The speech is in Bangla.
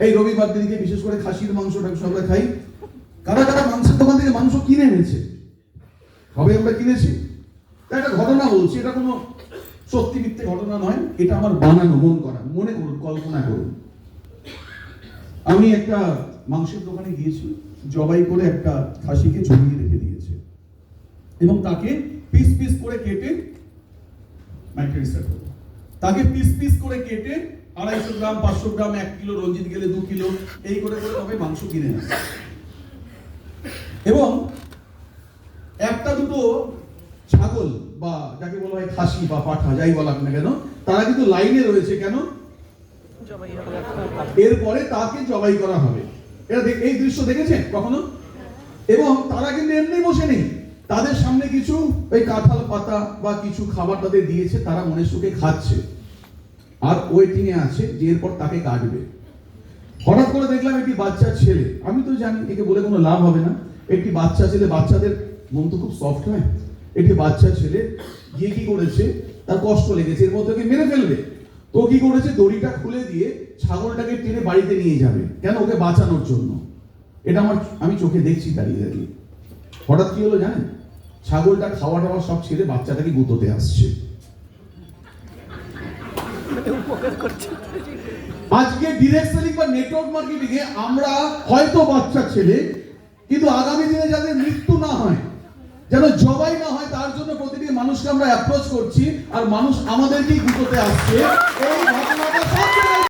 এই রবিবার দিনকে বিশেষ করে খাসির মাংসটা আমরা খাই। কারা কারা মাংসের দোকান থেকে মাংস কিনে এনেছে? হবে আমরা কিনেছি। একটা ঘটনা বলছি, এটা কোনো সত্যি মিথ্যে ঘটনা নয়, এটা আমার বানানো, মনে করুন, কল্পনা করুন। আমি একটা মাংসের দোকানে গিয়েছি, জবাই করে একটা খাসিকে ঝুলিয়ে রেখে দিয়েছে এবং তাকে পিস পিস করে কেটে, তাকে পিস পিস করে কেটে 250 গ্রাম, 500 গ্রাম, 1 কিলো, রঞ্জিত গেলে 2 কিলো, এই করে করে তবে মাংস কিনে নেয়। এবং একটা দুটো ছাগল বা যাকে বলা হয় খাসি বা পাঠা, যাই বলাক না কেন, তারা কিন্তু লাইনে রয়েছে। কেন? এরপরে তাকে জবাই করা হবে। এটা এই দৃশ্য দেখেছেন কখনো? এবং তারা কিন্তু এমনি বসে নেই, তাদের সামনে কিছু ওই কাঁঠাল পাতা বা কিছু খাবার তাদের দিয়েছে, তারা মনে সুখে খাচ্ছে আর ওয়েটিং এ আছে যে এরপর তাকে কাটবে। হঠাৎ করে দেখলাম একটি বাচ্চা ছেলে, আমি তো জানি একে বলে কোনো লাভ হবে না, একটি বাচ্চা ছেলে, বাচ্চাদের মন তো খুব সফট হয়, একটি বাচ্চা ছেলে গিয়ে কি করেছে, তার কষ্ট লেগেছে, এর মধ্যে মেরে ফেলবে, তো কি করেছে, দড়িটা খুলে দিয়ে ছাগলটাকে টেনে বাড়িতে নিয়ে যাবে। কেন? ওকে বাঁচানোর জন্য। এটা আমি চোখে দেখছি দাঁড়িয়ে দাঁড়িয়ে। হঠাৎ কি হলো জানেন? ছাগলটা খাওয়া টাওয়া সব ছেড়ে বাচ্চাটাকে গুঁতোতে আসছে। আজকে ডিরেক্ট সেলিং বা নেটওয়ার্ক মার্কেটিং এ আমরা হয়তো বাচ্চা ছেলে, কিন্তু আগামী দিনে যাদের মৃত্যু না হয়, যেন জবাই না হয়, তার জন্য প্রতিটি মানুষকে আমরা অ্যাপ্রোচ করছি, আর মানুষ আমাদেরকেই গুঁতোতে আসছে। এই ঘটনাটা